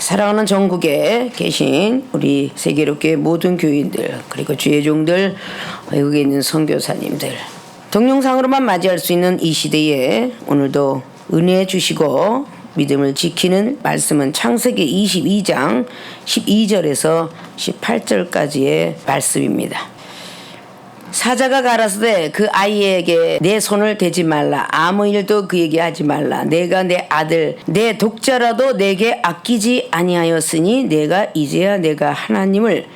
사랑하는 전국에 계신 우리 세계롭게 모든 교인들, 그리고 주의 종들, 외국에 있는 선교사님들, 동영상으로만 맞이할 수 있는 이 시대에 오늘도 은혜 주시고 믿음을 지키는 말씀은 창세기 22장 12절에서 18절까지의 말씀입니다. 사자가 가라사대 그 아이에게 내 손을 대지 말라, 아무 일도 그에게 하지 말라. 내가 내 아들 내 독자라도 내게 아끼지 아니하였으니 내가 이제야 내가 하나님을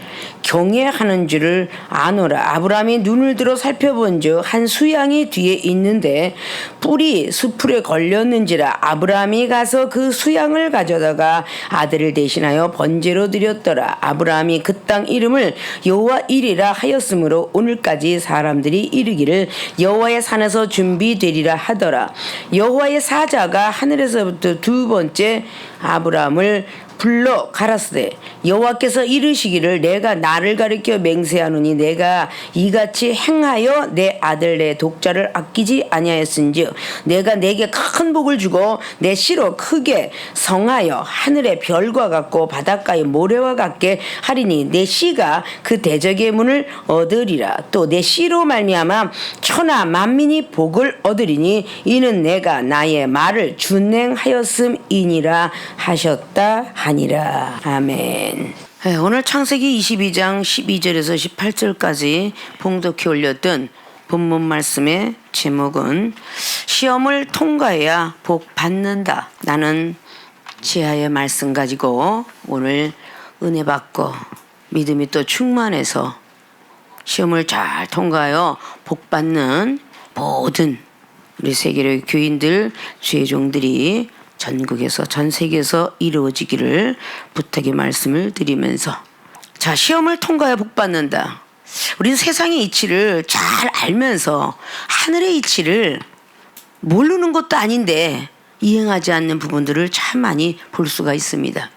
경외하는 줄을 아노라. 아브라함이 눈을 들어 살펴본즉 한 수양이 뒤에 있는데 뿔이 수풀에 걸렸는지라. 아브라함이 가서 그 수양을 가져다가 아들을 대신하여 번제로 드렸더라. 아브라함이 그 땅 이름을 여호와 이리라 하였으므로 오늘까지 사람들이 이르기를 여호와의 산에서 준비되리라 하더라. 여호와의 사자가 하늘에서부터 두 번째 아브라함을 불러 가라사대 여호와께서 이르시기를 내가 나를 가리켜 맹세하노니 내가 이같이 행하여 내 아들 내 독자를 아끼지 아니하였은즉 내가 내게 큰 복을 주고 내 씨로 크게 성하여 하늘의 별과 같고 바닷가의 모래와 같게 하리니 내 씨가 그 대적의 문을 얻으리라. 또 내 씨로 말미암아 천하 만민이 복을 얻으리니 이는 내가 나의 말을 준행하였음이니라 하셨다 하니라. 아멘. 오늘 창세기 22장 12절에서 18절까지 봉독해 올렸던 본문 말씀의 제목은 시험을 통과해야 복 받는다. 나는 지하의 말씀 가지고 오늘 은혜 받고 믿음이 또 충만해서 시험을 잘 통과하여 복 받는 모든 우리 세계의 교인들, 주의 종들이 전국에서 전 세계에서 이루어지기를 부탁의 말씀을 드리면서, 자, 시험을 통과해 복 받는다. 우리는 세상의 이치를 잘 알면서 하늘의 이치를 모르는 것도 아닌데 이행하지 않는 부분들을 참 많이 볼 수가 있습니다.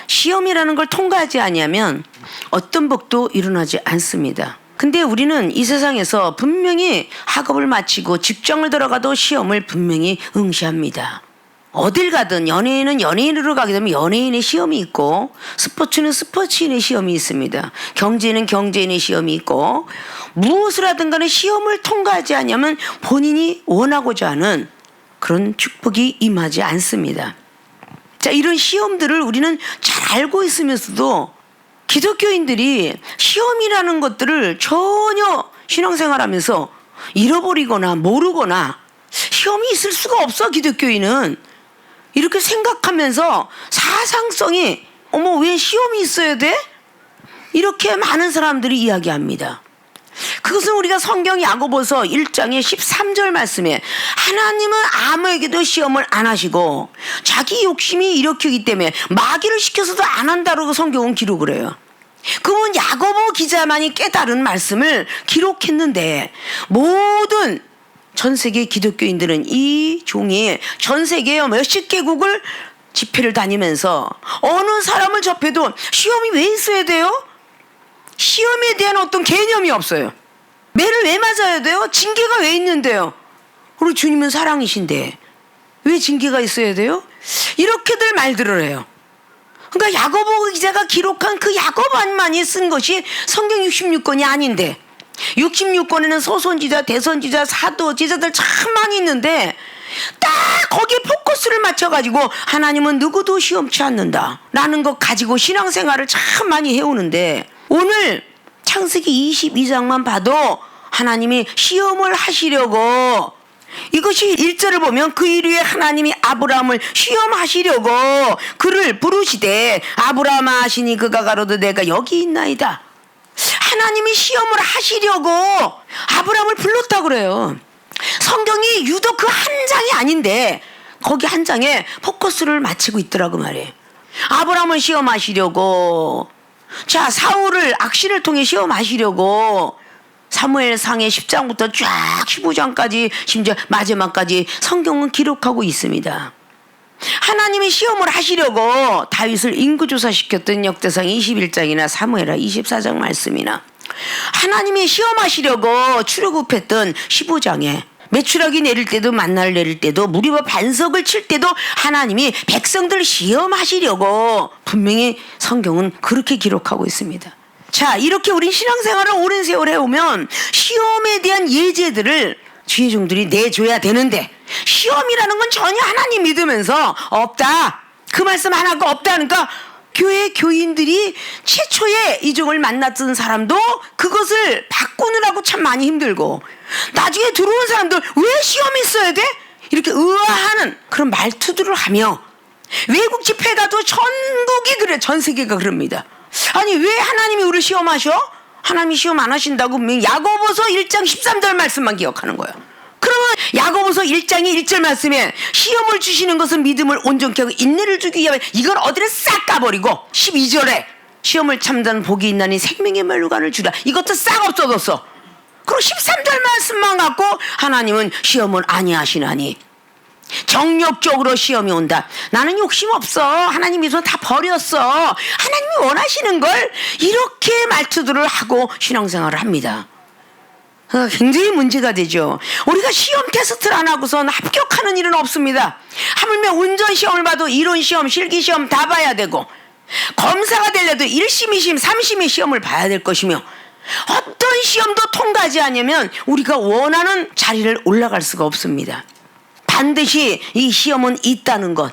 시험이라는 걸 통과하지 아니하면 어떤 복도 일어나지 않습니다. 근데 우리는 이 세상에서 분명히 학업을 마치고 직장을 들어가도 시험을 분명히 응시합니다. 어딜 가든 연예인은 연예인으로 가게 되면 연예인의 시험이 있고, 스포츠는 스포츠인의 시험이 있습니다. 경제는 경제인의 시험이 있고, 무엇을 하든 간에 시험을 통과하지 않으면 본인이 원하고자 하는 그런 축복이 임하지 않습니다. 자, 이런 시험들을 우리는 잘 알고 있으면서도 기독교인들이 시험이라는 것들을 전혀 신앙생활하면서 잃어버리거나 모르거나, 시험이 있을 수가 없어 기독교인은 이렇게 생각하면서 사상성이 왜 시험이 있어야 돼? 이렇게 많은 사람들이 이야기합니다. 그것은 우리가 성경 야고보서 1장의 13절 말씀에 하나님은 아무에게도 시험을 안 하시고 자기 욕심이 일으키기 때문에 마귀를 시켜서도 안 한다고 성경은 기록을 해요. 그건 야고보 기자만이 깨달은 말씀을 기록했는데, 모든 전 세계 기독교인들은 이 종이 전 세계의 몇십 개국을 집회를 다니면서 어느 사람을 접해도 시험이 왜 있어야 돼요? 시험에 대한 어떤 개념이 없어요. 매를 왜 맞아야 돼요? 징계가 왜 있는데요? 우리 주님은 사랑이신데 왜 징계가 있어야 돼요? 이렇게들 말들을 해요. 그러니까 야고보 기자가 기록한 그 야고보만이 쓴 것이 성경 66권이 아닌데, 66권에는 소선지자, 대선지자, 사도, 지자들 참 많이 있는데 딱 거기에 포커스를 맞춰가지고 하나님은 누구도 시험치 않는다 라는 것 가지고 신앙생활을 참 많이 해오는데, 오늘 창세기 22장만 봐도 하나님이 시험을 하시려고, 이것이 1절을 보면 그 이후에 하나님이 아브라함을 시험하시려고 그를 부르시되 아브라함아 하시니 그가 가로되 내가 여기 있나이다. 하나님이 시험을 하시려고 아브라함을 불렀다고 그래요. 성경이 유독 그 한 장이 아닌데 거기 한 장에 포커스를 맞추고 있더라고 말이에요. 아브라함을 시험하시려고, 자, 사울을 악신을 통해 시험하시려고 사무엘상의 10장부터 쫙 15장까지 심지어 마지막까지 성경은 기록하고 있습니다. 하나님이 시험을 하시려고 다윗을 인구조사시켰던 역대상 21장이나 사무엘하 24장 말씀이나 하나님이 시험하시려고 출애굽했던 15장에 메추라기 내릴 때도 만나를 내릴 때도 무리와 반석을 칠 때도 하나님이 백성들 시험하시려고 분명히 성경은 그렇게 기록하고 있습니다. 자, 이렇게 우리 신앙생활을 오랜 세월 해오면 시험에 대한 예제들을 지혜종들이 내줘야 되는데 시험이라는 건 전혀 하나님 믿으면서 없다, 그 말씀 하나가 없다니까 교회 교인들이 최초에 이종을 만났던 사람도 그것을 바꾸느라고 참 많이 힘들고 나중에 들어온 사람들 왜 시험이 있어야 돼? 이렇게 의아하는 그런 말투들을 하며 외국 집회 가도 전국이 그래, 전 세계가 그럽니다. 아니 왜 하나님이 우리를 시험하셔? 하나님이 시험 안 하신다고 야고보서 1장 13절 말씀만 기억하는 거예요. 그러면 야고보서 1장의 1절 말씀에 시험을 주시는 것은 믿음을 온전케 하고 인내를 주기 위하여 이걸 어디를 싹 까버리고 12절에 시험을 참다는 복이 있나니 생명의 멸관을 주라, 이것도 싹 없어졌어. 그리고 13절 말씀만 갖고 하나님은 시험을 아니하시나니 정욕적으로 시험이 온다. 나는 욕심 없어, 하나님 믿어서 다 버렸어, 하나님이 원하시는 걸, 이렇게 말투들을 하고 신앙생활을 합니다. 굉장히 문제가 되죠. 우리가 시험 테스트를 안 하고선 합격하는 일은 없습니다. 하물며 운전 시험을 봐도 이론 시험, 실기 시험 다 봐야 되고, 검사가 되려도 1심, 2심, 3심의 시험을 봐야 될 것이며, 어떤 시험도 통과하지 않으면 우리가 원하는 자리를 올라갈 수가 없습니다. 반드시 이 시험은 있다는 것,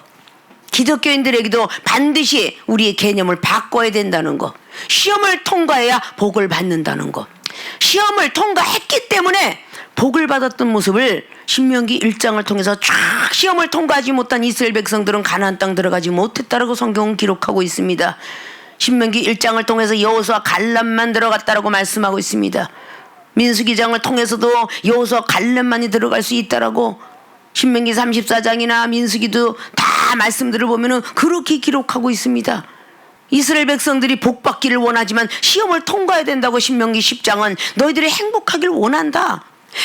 기독교인들에게도 반드시 우리의 개념을 바꿔야 된다는 것, 시험을 통과해야 복을 받는다는 것, 시험을 통과했기 때문에 복을 받았던 모습을 신명기 1장을 통해서 쫙 시험을 통과하지 못한 이스라엘 백성들은 가나안 땅 들어가지 못했다라고 성경은 기록하고 있습니다. 신명기 1장을 통해서 여호수아 갈렙만 들어갔다라고 말씀하고 있습니다. 민수기장을 통해서도 여호수아 갈렙만이 들어갈 수 있다라고 신명기 34장이나 민수기도 다 말씀들을 보면은 그렇게 기록하고 있습니다. 이스라엘 백성들이 복 받기를 원하지만 시험을 통과해야 된다고 신명기 10장은 너희들이 행복하길 원한다,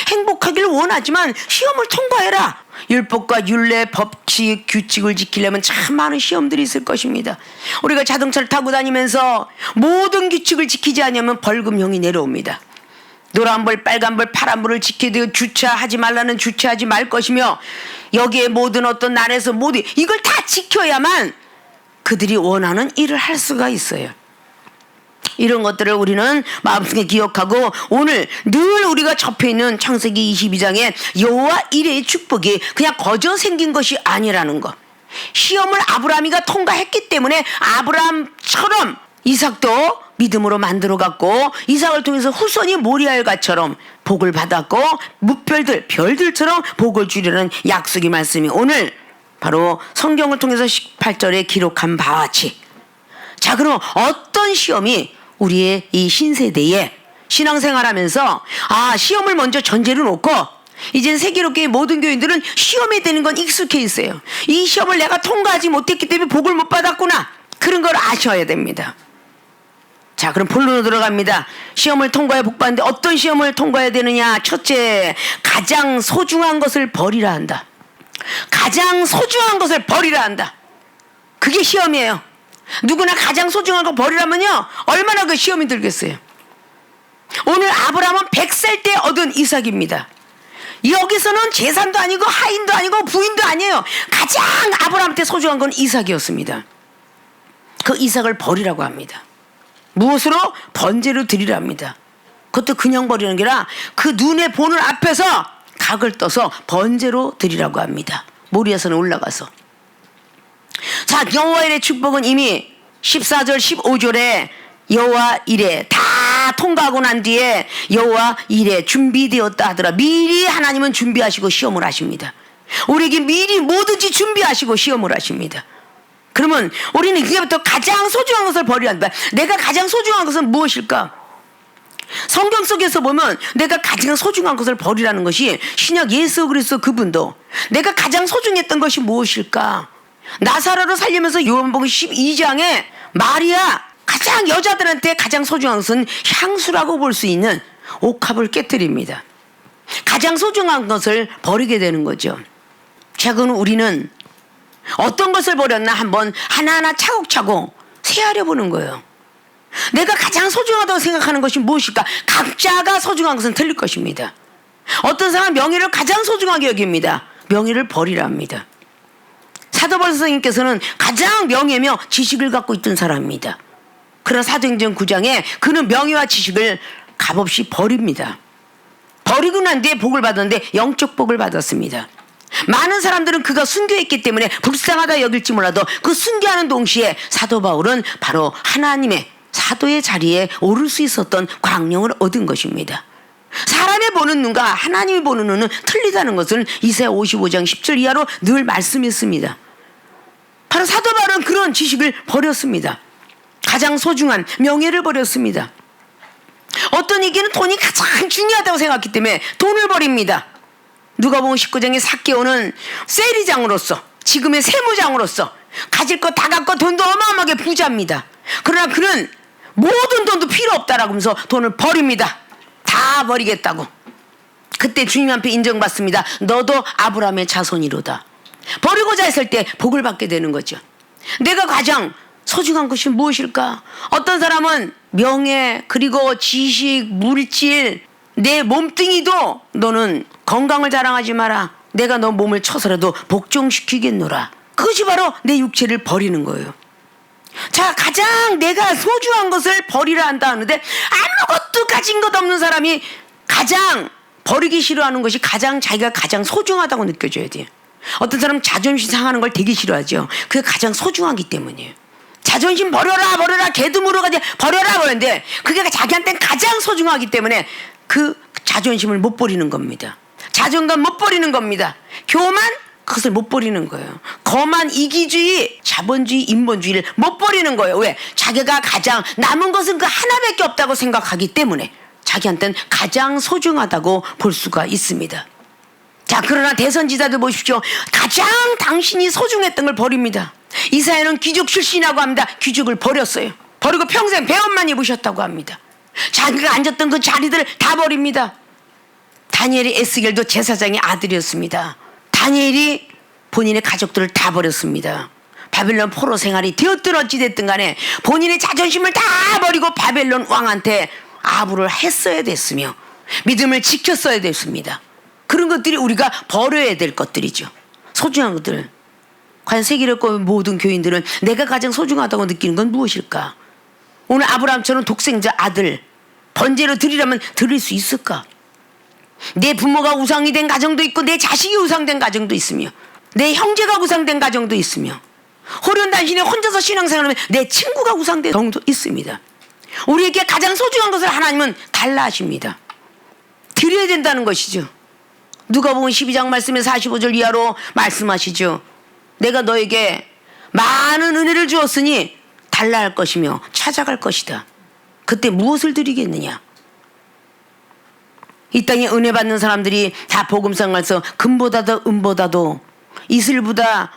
행복하기를 원하지만 시험을 통과해라. 율법과 율례, 법칙, 규칙을 지키려면 참 많은 시험들이 있을 것입니다. 우리가 자동차를 타고 다니면서 모든 규칙을 지키지 않으면 벌금형이 내려옵니다. 노란불, 빨간불, 파란불을 지켜야 되고, 주차하지 말라는 주차하지 말 것이며, 여기에 모든 어떤 날에서 모두 이걸 다 지켜야만 그들이 원하는 일을 할 수가 있어요. 이런 것들을 우리는 마음속에 기억하고 오늘 늘 우리가 접해있는 창세기 22장의 여호와 이레의 축복이 그냥 거저 생긴 것이 아니라는 것, 시험을 아브라함이가 통과했기 때문에 아브라함처럼 이삭도 믿음으로 만들어갔고 이삭을 통해서 후손이 모리아일가처럼 복을 받았고 무별들, 별들처럼 복을 주려는 약속의 말씀이 오늘 바로 성경을 통해서 18절에 기록한 바와 같이, 자 그럼 어떤 시험이 우리의 이 신세대에 신앙생활하면서 시험을 먼저 전제로 놓고 이젠 세계로교회 모든 교인들은 시험에 되는 건 익숙해 있어요. 이 시험을 내가 통과하지 못했기 때문에 복을 못 받았구나, 그런 걸 아셔야 됩니다. 자 그럼 본론으로 들어갑니다. 시험을 통과해 복 받는데 어떤 시험을 통과해야 되느냐? 첫째, 가장 소중한 것을 버리라 한다. 가장 소중한 것을 버리라 한다. 그게 시험이에요. 누구나 가장 소중한 거 버리라면요 얼마나 그 시험이 들겠어요. 오늘 아브라함은 100살 때 얻은 이삭입니다. 여기서는 재산도 아니고 하인도 아니고 부인도 아니에요. 가장 아브라함한테 소중한 건 이삭이었습니다. 그 이삭을 버리라고 합니다. 무엇으로? 번제로 드리랍니다. 그것도 그냥 버리는 게 아니라 그 눈에 보는 앞에서 각을 떠서 번제로 드리라고 합니다. 모리아산에 올라가서. 자, 여호와 이레 축복은 이미 14절 15절에 여호와 이레 다 통과하고 난 뒤에 여호와 이레 준비되었다 하더라. 미리 하나님은 준비하시고 시험을 하십니다. 우리에게 미리 뭐든지 준비하시고 시험을 하십니다. 그러면 우리는 이제부터 가장 소중한 것을 버려야 한다. 내가 가장 소중한 것은 무엇일까? 성경 속에서 보면 내가 가장 소중한 것을 버리라는 것이 신약 예수 그리스도 그분도 내가 가장 소중했던 것이 무엇일까? 나사로를 살리면서 요한복음 12장에 마리아 가장 여자들한테 가장 소중한 것은 향수라고 볼 수 있는 옥합을 깨뜨립니다. 가장 소중한 것을 버리게 되는 거죠. 자, 그럼 우리는 어떤 것을 버렸나 한번 하나하나 차곡차곡 세아려 보는 거예요. 내가 가장 소중하다고 생각하는 것이 무엇일까? 각자가 소중한 것은 틀릴 것입니다. 어떤 사람은 명예를 가장 소중하게 여깁니다. 명예를 버리랍니다. 사도 바울 선생님께서는 가장 명예며 지식을 갖고 있던 사람입니다. 그러나 사도행전 9장에 그는 명예와 지식을 값없이 버립니다. 버리고 난 뒤에 복을 받았는데 영적 복을 받았습니다. 많은 사람들은 그가 순교했기 때문에 불쌍하다 여길지 몰라도 그 순교하는 동시에 사도 바울은 바로 하나님의 사도의 자리에 오를 수 있었던 광명을 얻은 것입니다. 사람이 보는 눈과 하나님이 보는 눈은 틀리다는 것을 이사야 55장 10절 이하로 늘 말씀했습니다. 바로 사도 바울은 그런 지식을 버렸습니다. 가장 소중한 명예를 버렸습니다. 어떤 이게는 돈이 가장 중요하다고 생각했기 때문에 돈을 버립니다. 누가복음 19장의 삭개오는 세리장으로서 지금의 세무장으로서 가질 거 다 갖고 돈도 어마어마하게 부자입니다. 그러나 그는 모든 돈도 필요 없다라고 하면서 돈을 버립니다. 다 버리겠다고. 그때 주님 앞에 인정받습니다. 너도 아브라함의 자손이로다. 버리고자 했을 때 복을 받게 되는 거죠. 내가 가장 소중한 것이 무엇일까? 어떤 사람은 명예, 그리고 지식, 물질, 내 몸뚱이도 너는 건강을 자랑하지 마라. 내가 너 몸을 쳐서라도 복종시키겠노라. 그것이 바로 내 육체를 버리는 거예요. 자, 가장 내가 소중한 것을 버리라 한다 하는데 아무것도 가진 것 없는 사람이 가장 버리기 싫어하는 것이 가장 자기가 가장 소중하다고 느껴져야 돼요. 어떤 사람은 자존심 상하는 걸 되게 싫어하죠. 그게 가장 소중하기 때문이에요. 자존심 버려라 버려라 개두무로 가지 버려라 버렸는데 그게 자기한테는 가장 소중하기 때문에 그 자존심을 못 버리는 겁니다. 자존감 못 버리는 겁니다. 교만 그것을 못 버리는 거예요. 거만, 이기주의, 자본주의, 인본주의를 못 버리는 거예요. 왜? 자기가 가장 남은 것은 그 하나밖에 없다고 생각하기 때문에 자기한테는 가장 소중하다고 볼 수가 있습니다. 자, 그러나 대선지자들 보십시오. 가장 당신이 소중했던 걸 버립니다. 이사야는 귀족 출신이라고 합니다. 귀족을 버렸어요. 버리고 평생 배움만 입으셨다고 합니다. 자기가 앉았던 그 자리들을 다 버립니다. 다니엘이 에스겔도 제사장의 아들이었습니다. 다니엘이 본인의 가족들을 다 버렸습니다. 바벨론 포로 생활이 되었든 어찌됐든 간에 본인의 자존심을 다 버리고 바벨론 왕한테 아부를 했어야 됐으며 믿음을 지켰어야 됐습니다. 그런 것들이 우리가 버려야 될 것들이죠. 소중한 것들. 과연 세계력과 모든 교인들은 내가 가장 소중하다고 느끼는 건 무엇일까? 오늘 아브라함처럼 독생자 아들 번제로 드리려면 드릴 수 있을까? 내 부모가 우상이 된 가정도 있고 내 자식이 우상된 가정도 있으며 내 형제가 우상된 가정도 있으며 호련단신에 혼자서 신앙생활하면 내 친구가 우상된 경우도 있습니다. 우리에게 가장 소중한 것을 하나님은 달라 하십니다. 드려야 된다는 것이죠. 누가복음 12장 말씀에 45절 이하로 말씀하시죠. 내가 너에게 많은 은혜를 주었으니 달라 할 것이며 찾아갈 것이다. 그때 무엇을 드리겠느냐? 이 땅에 은혜 받는 사람들이 다 복음상에서 금보다도 은보다도 이슬보다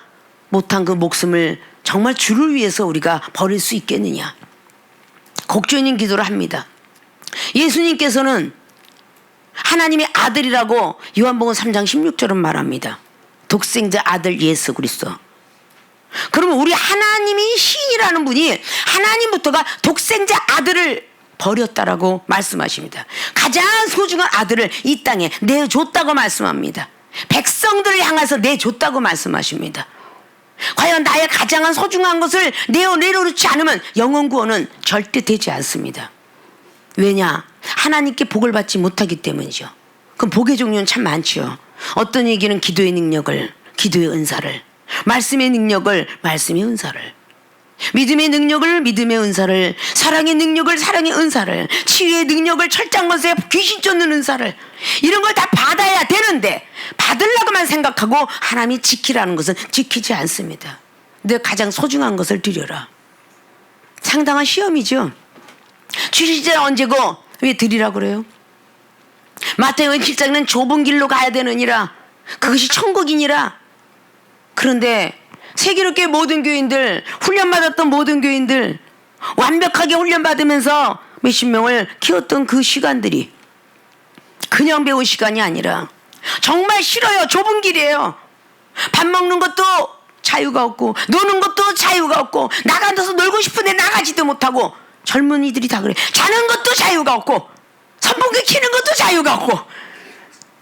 못한 그 목숨을 정말 주를 위해서 우리가 버릴 수 있겠느냐? 곡조인 기도를 합니다. 예수님께서는 하나님의 아들이라고 요한복음 3장 16절은 말합니다. 독생자 아들 예수 그리스도. 그러면 우리 하나님이 신이라는 분이 하나님부터가 독생자 아들을 버렸다라고 말씀하십니다. 가장 소중한 아들을 이 땅에 내줬다고 말씀합니다. 백성들을 향해서 내줬다고 말씀하십니다. 과연 나의 가장 소중한 것을 내려놓지 않으면 영혼 구원은 절대 되지 않습니다. 왜냐? 하나님께 복을 받지 못하기 때문이죠. 그럼 복의 종류는 참 많죠. 어떤 얘기는 기도의 능력을, 기도의 은사를, 말씀의 능력을, 말씀의 은사를, 믿음의 능력을, 믿음의 은사를, 사랑의 능력을, 사랑의 은사를, 치유의 능력을, 철장건세 귀신 쫓는 은사를, 이런 걸 다 받아야 되는데 받으려고만 생각하고 하나님이 지키라는 것은 지키지 않습니다. 내가 가장 소중한 것을 드려라. 상당한 시험이죠. 주시자 언제고 왜 드리라고 그래요? 마태복음 7장은 좁은 길로 가야 되느니라. 그것이 천국이니라. 그런데 세계롭게 모든 교인들, 훈련받았던 모든 교인들, 완벽하게 훈련받으면서 몇십 명을 키웠던 그 시간들이 그냥 배운 시간이 아니라 정말 싫어요. 좁은 길이에요. 밥 먹는 것도 자유가 없고 노는 것도 자유가 없고 나가서 놀고 싶은데 나가지도 못하고 젊은이들이 다 그래. 자는 것도 자유가 없고 선풍기 켜는 것도 자유가 없고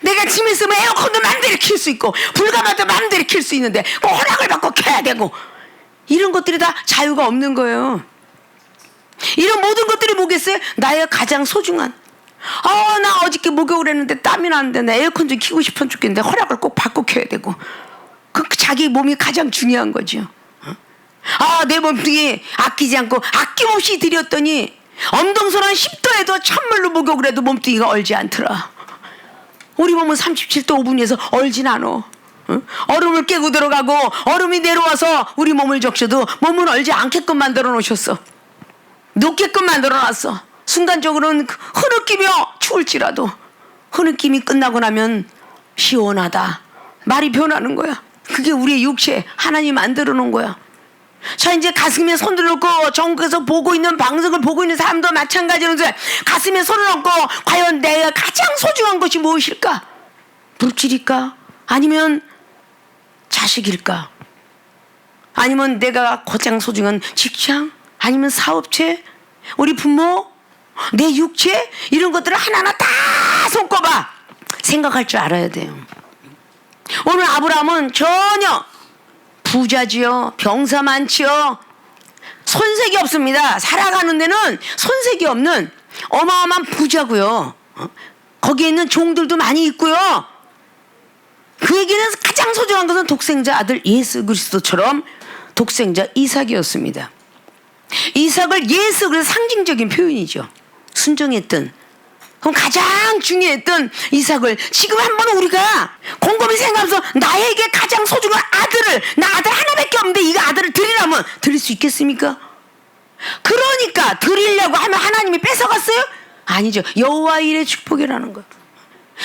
내가 집에 있으면 에어컨도 마음대로 킬 수 있고 불가마도 마음대로 킬 수 있는데 꼭 허락을 받고 켜야 되고, 이런 것들이 다 자유가 없는 거예요. 이런 모든 것들이 뭐겠어요? 나의 가장 소중한, 나 어저께 목욕을 했는데 땀이 나는데 나 에어컨 좀 켜고 싶어 죽겠는데 허락을 꼭 받고 켜야 되고, 그 자기 몸이 가장 중요한 거죠. 내 몸뚱이 아끼지 않고 아낌없이 들였더니 엄동선한 10도에도 찬물로 목욕을 해도 몸뚱이가 얼지 않더라. 우리 몸은 37도 5분에서 얼진 않아. 얼음을 깨고 들어가고 얼음이 내려와서 우리 몸을 적셔도 몸은 얼지 않게끔 만들어 놓으셨어. 녹게끔 만들어 놨어. 순간적으로는 흐느끼며 추울지라도 흐느낌이 끝나고 나면 시원하다, 말이 변하는 거야. 그게 우리의 육체, 하나님이 만들어 놓은 거야. 자, 이제 가슴에 손을 놓고 전국에서 보고 있는 방송을 보고 있는 사람도 마찬가지로서 가슴에 손을 얹고 과연 내가 가장 소중한 것이 무엇일까? 물질일까? 아니면 자식일까? 아니면 내가 가장 소중한 직장? 아니면 사업체? 우리 부모? 내 육체? 이런 것들을 하나하나 다 손꼽아 생각할 줄 알아야 돼요. 오늘 아브라함은 전혀 부자지요, 병사 많지요, 손색이 없습니다. 살아가는 데는 손색이 없는 어마어마한 부자고요. 거기에 있는 종들도 많이 있고요. 그에게는 가장 소중한 것은 독생자 아들 예수 그리스도처럼 독생자 이삭이었습니다. 이삭을 예수, 그래서 상징적인 표현이죠. 순종했던, 그럼 가장 중요했던 이삭을 지금 한번 우리가 곰곰이 생각하면서 나에게 가장 소중한 아들을, 나 아들 하나밖에 없는데 이 아들을 드리라면 드릴 수 있겠습니까? 그러니까 드리려고 하면 하나님이 뺏어갔어요? 아니죠. 여호와 일의 축복이라는 것.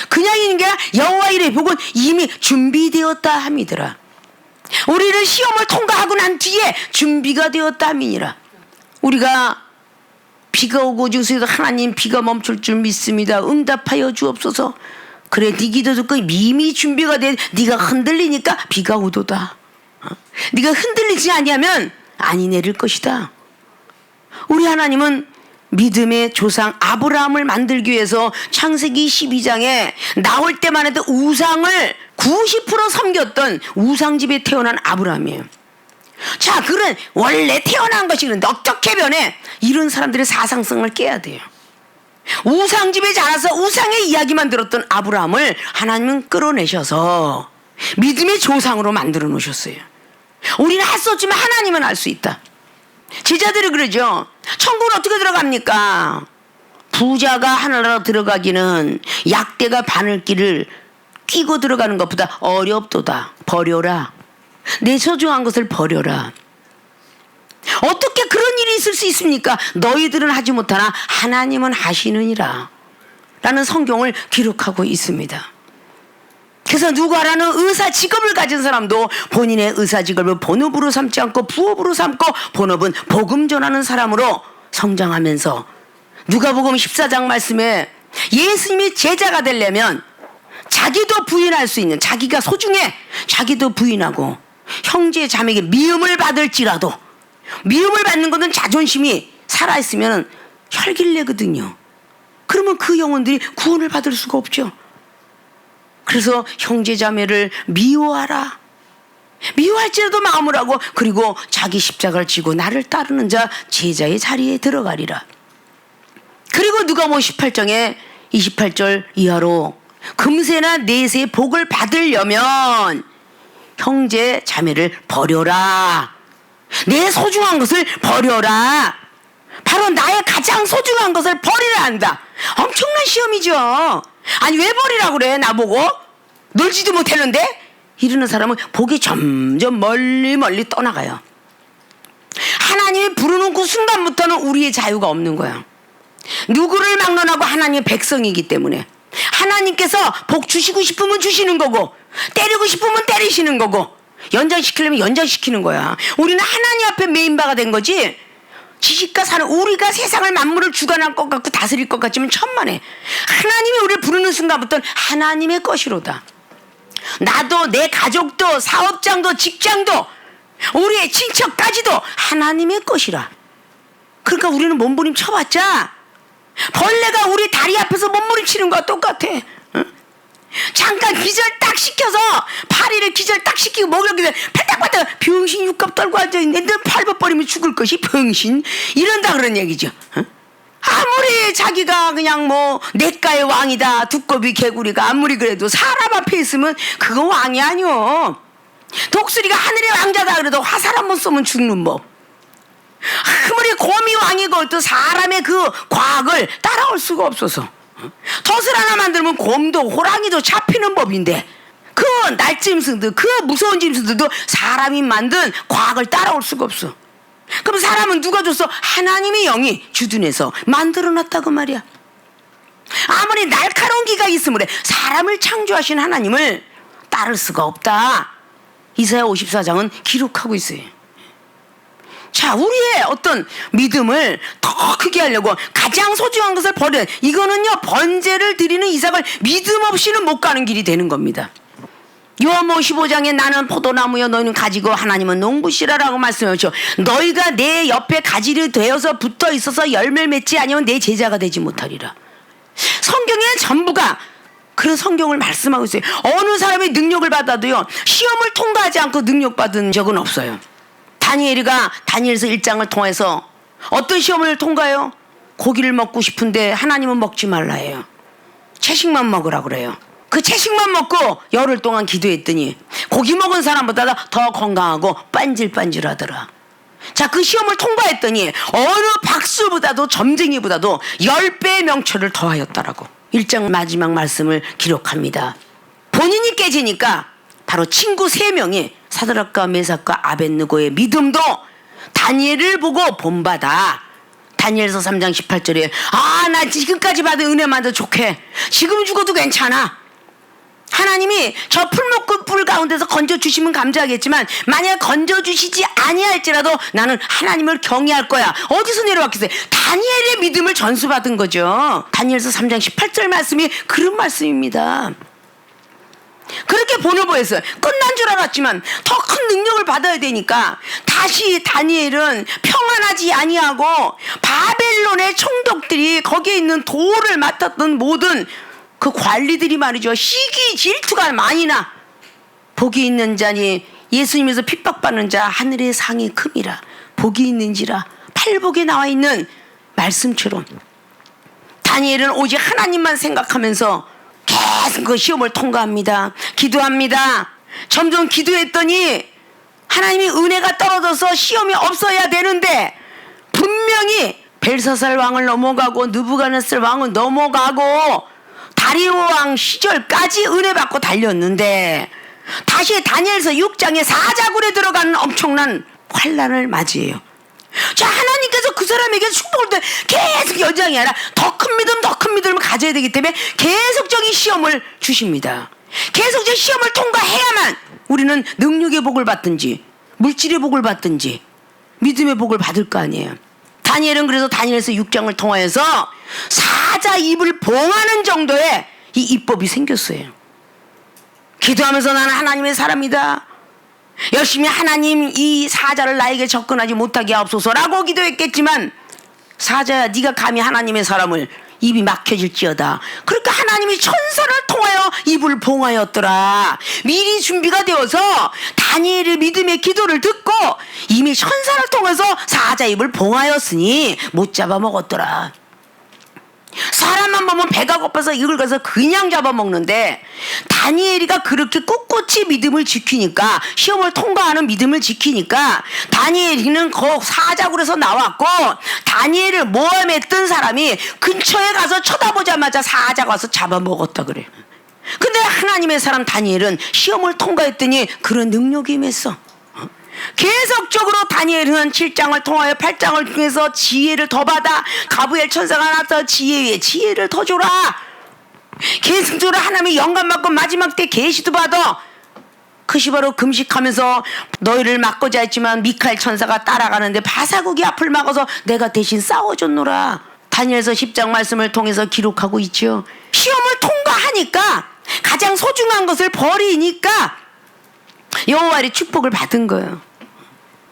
그냥 있는 게 아니라 여호와 일의 복은 이미 준비되었다 함이더라. 우리를 시험을 통과하고 난 뒤에 준비가 되었다 함이니라. 우리가 비가 오고 중수에도 하나님 비가 멈출 줄 믿습니다. 응답하여 주옵소서. 그래, 네 기도 듣고 이미 준비가 된, 네가 흔들리니까 비가 오도다. 네가 흔들리지 아니하면 아니 내릴 것이다. 우리 하나님은 믿음의 조상 아브라함을 만들기 위해서 창세기 12장에 나올 때만 해도 우상을 90% 섬겼던 우상집에 태어난 아브라함이에요. 자, 그런 원래 태어난 것이 그런데 어떻게 변해? 이런 사람들의 사상성을 깨야 돼요. 우상집에 자라서 우상의 이야기만 들었던 아브라함을 하나님은 끌어내셔서 믿음의 조상으로 만들어 놓으셨어요. 우리는 할 수 없지만 하나님은 할 수 있다. 제자들이 그러죠. 천국은 어떻게 들어갑니까? 부자가 하늘나라 들어가기는 약대가 바늘길을 끼고 들어가는 것보다 어렵도다. 버려라. 내 소중한 것을 버려라. 어떻게 그런 일이 있을 수 있습니까? 너희들은 하지 못하나 하나님은 하시느니라 라는 성경을 기록하고 있습니다. 그래서 누가라는 의사 직업을 가진 사람도 본인의 의사 직업을 본업으로 삼지 않고 부업으로 삼고, 본업은 복음 전하는 사람으로 성장하면서, 누가복음 14장 말씀에 예수님이 제자가 되려면 자기도 부인할 수 있는, 자기가 소중해 자기도 부인하고 형제 자매에게 미움을 받을지라도, 미움을 받는 것은 자존심이 살아있으면 혈기를 내거든요. 그러면 그 영혼들이 구원을 받을 수가 없죠. 그래서 형제 자매를 미워하라. 미워할지라도 마음을 하고, 그리고 자기 십자가를 지고 나를 따르는 자 제자의 자리에 들어가리라. 그리고 누가복음 18장에 28절 이하로 금세나 내세의 복을 받으려면 형제 자매를 버려라. 내 소중한 것을 버려라. 바로 나의 가장 소중한 것을 버리라 한다. 엄청난 시험이죠. 아니, 왜 버리라고 그래? 나보고 놀지도 못했는데? 이러는 사람은 복이 점점 멀리 멀리 떠나가요. 하나님이 부르는 그 순간부터는 우리의 자유가 없는 거야. 누구를 막론하고 하나님의 백성이기 때문에 하나님께서 복 주시고 싶으면 주시는 거고, 때리고 싶으면 때리시는 거고, 연장시키려면 연장시키는 거야. 우리는 하나님 앞에 메인바가 된 거지, 지식과 사는 우리가 세상을 만물을 주관할 것 같고 다스릴 것 같지만 천만에, 하나님이 우리를 부르는 순간부터는 하나님의 것이로다. 나도, 내 가족도, 사업장도, 직장도, 우리의 친척까지도 하나님의 것이라. 그러니까 우리는 몸부림 쳐봤자 벌레가 우리 다리 앞에서 몸부림치는 거와 똑같아. 응? 잠깐 기절 딱 시켜서 파리를 기절 딱 시키고 먹으려고 팔딱팔딱 병신 육갑 떨고 앉아있는데 너 팔벗버리면 죽을 것이 병신 이런다 그런 얘기죠. 아무리 자기가 그냥 뭐 내과의 왕이다 두꺼비 개구리가 아무리 그래도 사람 앞에 있으면 그거 왕이 아니오. 독수리가 하늘의 왕자다 그래도 화살 한번 쏘면 죽는 법. 아무리 곰이 왕이고 또 사람의 그 과학을 따라올 수가 없어서 덫을 하나 만들면 곰도 호랑이도 잡히는 법인데 그 날짐승들 그 무서운 짐승들도 사람이 만든 과학을 따라올 수가 없어. 그럼 사람은 누가 줬어? 하나님의 영이 주둔해서 만들어놨다고 말이야. 아무리 날카로운 기가 있으므로 사람을 창조하신 하나님을 따를 수가 없다. 이사야 54장은 기록하고 있어요. 자, 우리의 어떤 믿음을 더 크게 하려고 가장 소중한 것을 버려. 이거는요, 번제를 드리는 이삭을 믿음 없이는 못 가는 길이 되는 겁니다. 요한복음 15장에 나는 포도나무여 너희는 가지고 하나님은 농부시라라고 말씀하셨죠. 너희가 내 옆에 가지를 되어서 붙어 있어서 열매를 맺지 아니면 내 제자가 되지 못하리라. 성경의 전부가 그런 성경을 말씀하고 있어요. 어느 사람이 능력을 받아도요, 시험을 통과하지 않고 능력받은 적은 없어요. 다니엘이가 다니엘서 1장을 통해서 어떤 시험을 통과해요? 고기를 먹고 싶은데 하나님은 먹지 말라 해요. 채식만 먹으라 그래요. 그 채식만 먹고 열흘 동안 기도했더니 고기 먹은 사람보다 더 건강하고 반질반질하더라. 자, 그 시험을 통과했더니 어느 박수보다도 점쟁이보다도 10배의 명철을 더하였다라고 1장 마지막 말씀을 기록합니다. 본인이 깨지니까 바로 친구 3명이 사드락과 메삭과 아벳느고의 믿음도 다니엘을 보고 본받아. 다니엘서 3장 18절에 나 지금까지 받은 은혜만도 좋게 지금 죽어도 괜찮아. 하나님이 저 풀목그 뿔 가운데서 건져주시면 감사하겠지만 만약 건져주시지 아니할지라도 나는 하나님을 경외할 거야. 어디서 내려왔겠어요? 다니엘의 믿음을 전수받은 거죠. 다니엘서 3장 18절 말씀이 그런 말씀입니다. 그렇게 본을 보였어요. 끝난 줄 알았지만 더 큰 능력을 받아야 되니까 다시 다니엘은 평안하지 아니하고 바벨론의 총독들이 거기에 있는 도를 맡았던 모든 그 관리들이 말이죠. 시기 질투가 많이 나. 복이 있는 자니 예수님에서 핍박받는 자 하늘의 상이 큼이라. 복이 있는지라. 팔복에 나와 있는 말씀처럼 다니엘은 오직 하나님만 생각하면서 계속 그 시험을 통과합니다. 기도합니다. 점점 기도했더니 하나님이 은혜가 떨어져서 시험이 없어야 되는데 분명히 벨사살 왕을 넘어가고 느부갓네살 왕을 넘어가고 다리오 왕 시절까지 은혜 받고 달렸는데 다시 다니엘서 6장에 사자굴에 들어가는 엄청난 환난을 맞이해요. 자, 하나님께서 그 사람에게 축복을 때 계속 연장이 아니라 더 큰 믿음을 가져야 되기 때문에 계속적인 시험을 주십니다. 계속적인 시험을 통과해야만 우리는 능력의 복을 받든지 물질의 복을 받든지 믿음의 복을 받을 거 아니에요. 다니엘은 그래서 다니엘서 6장을 통하여서 사자 입을 봉하는 정도의 이 입법이 생겼어요. 기도하면서 나는 하나님의 사람이다. 열심히 하나님 이 사자를 나에게 접근하지 못하게 하옵소서라고 기도했겠지만 사자야 네가 감히 하나님의 사람을 입이 막혀질지어다. 그러니까 하나님이 천사를 통하여 입을 봉하였더라. 미리 준비가 되어서 다니엘의 믿음의 기도를 듣고 이미 천사를 통해서 사자 입을 봉하였으니 못 잡아먹었더라. 사람만 보면 배가 고파서 이걸 가서 그냥 잡아먹는데 다니엘이가 그렇게 꿋꿋이 믿음을 지키니까 시험을 통과하는 믿음을 지키니까 다니엘이는 그 사자굴에서 나왔고 다니엘을 모함했던 사람이 근처에 가서 쳐다보자마자 사자가 와서 잡아먹었다 그래. 근데 하나님의 사람 다니엘은 시험을 통과했더니 그런 능력이 임했어. 계속적으로 다니엘은 7장을 통하여 8장을 통해서 지혜를 더 받아. 가브리엘 천사가 나타나 지혜 위에 지혜를 더 줘라. 계속적으로 하나님의 영감 받고 마지막 때 계시도 받아. 그것이 바로 금식하면서 너희를 막고자 했지만 미카엘 천사가 따라가는데 바사국이 앞을 막아서 내가 대신 싸워줬노라. 다니엘서 10장 말씀을 통해서 기록하고 있죠. 시험을 통과하니까 가장 소중한 것을 버리니까 여호와의 축복을 받은 거예요.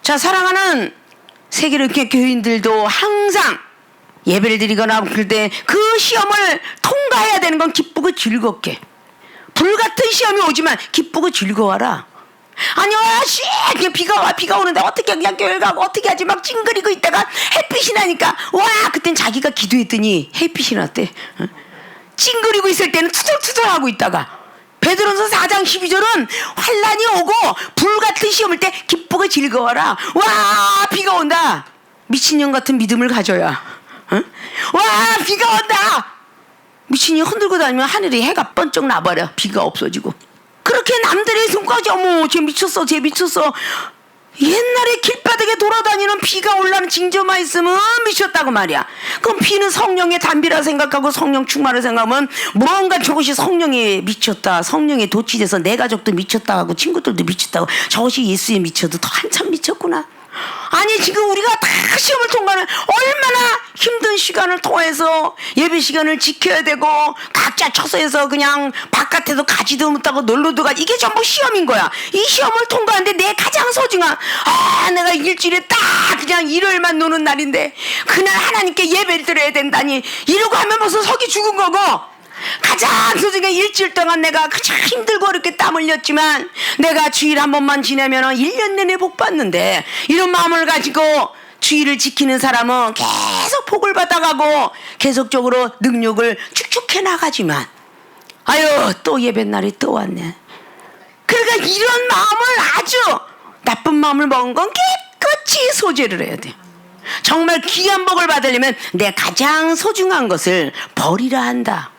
자, 사랑하는 세계로교회 교인들도 항상 예배를 드리거나 그럴 때 그 시험을 통과해야 되는 건 기쁘고 즐겁게 불같은 시험이 오지만 기쁘고 즐거워라. 아니, 그냥 비가 오는데 어떻게 그냥 교회 가고 어떻게 하지 막 찡그리고 있다가 햇빛이 나니까 그땐 자기가 기도했더니 햇빛이 났대. 찡그리고 있을 때는 투덜투덜하고 있다가 베드로전서 4장 12절은 환난이 오고 불같은 시험일 때 기쁘고 즐거워라. 비가 온다. 미친년 같은 믿음을 가져야. 비가 온다. 미친이 흔들고 다니면 하늘에 해가 번쩍 나버려. 비가 없어지고. 그렇게 남들의 손까지 어머 쟤 미쳤어 옛날에 길바닥에 돌아다니는 비가 올라는 징조만 있으면 미쳤다고 말이야. 그럼 비는 성령의 담비라 생각하고 성령 충만을 생각하면 뭔가 저것이 성령에 미쳤다, 성령에 도취돼서 내 가족도 미쳤다 하고 친구들도 미쳤다고 저것이 예수에 미쳐도 더 한참 미쳤구나. 아니 지금 우리가 다 시험을 통과하는 얼마나 힘든 시간을 통해서 예배 시간을 지켜야 되고 각자 처소에서 그냥 바깥에도 가지도 못하고 놀러도 가지 이게 전부 시험인 거야. 이 시험을 통과하는데 내 가장 소중한 내가 일주일에 딱 그냥 일요일만 노는 날인데 그날 하나님께 예배를 드려야 된다니 이러고 하면 벌써 석이 죽은 거고 가장 소중한 일주일 동안 내가 가장 힘들고 어렵게 땀 흘렸지만 내가 주일 한 번만 지내면 1년 내내 복 받는데 이런 마음을 가지고 주일을 지키는 사람은 계속 복을 받아가고 계속적으로 능력을 축축해 나가지만 또 예배날이 또 왔네. 그러니까 이런 마음을 아주 나쁜 마음을 먹은 건 깨끗이 소제를 해야 돼. 정말 귀한 복을 받으려면 내 가장 소중한 것을 버리라 한다.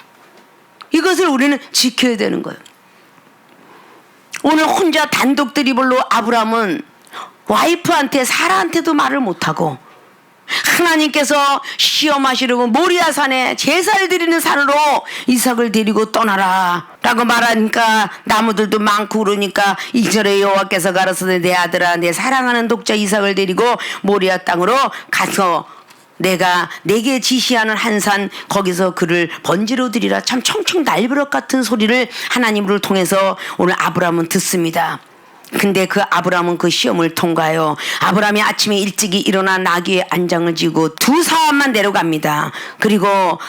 이것을 우리는 지켜야 되는 거예요. 오늘 혼자 단독 드리블로 아브라함은 와이프한테 사라한테도 말을 못하고 하나님께서 시험하시려고 모리아산에 제사를 드리는 산으로 이삭을 데리고 떠나라 라고 말하니까 나무들도 많고 그러니까 2절에 여호와께서 가라사대 내 아들아 내 사랑하는 독자 이삭을 데리고 모리아 땅으로 가서 내가 내게 지시하는 한 산 거기서 그를 번제로 드리라. 참 청청 날벼락 같은 소리를 하나님을 통해서 오늘 아브라함은 듣습니다. 근데 그 아브라함은 그 시험을 통과해요. 아브라함이 아침에 일찍이 일어나 나귀의 안장을 지고 두 사람만 내려갑니다. 그리고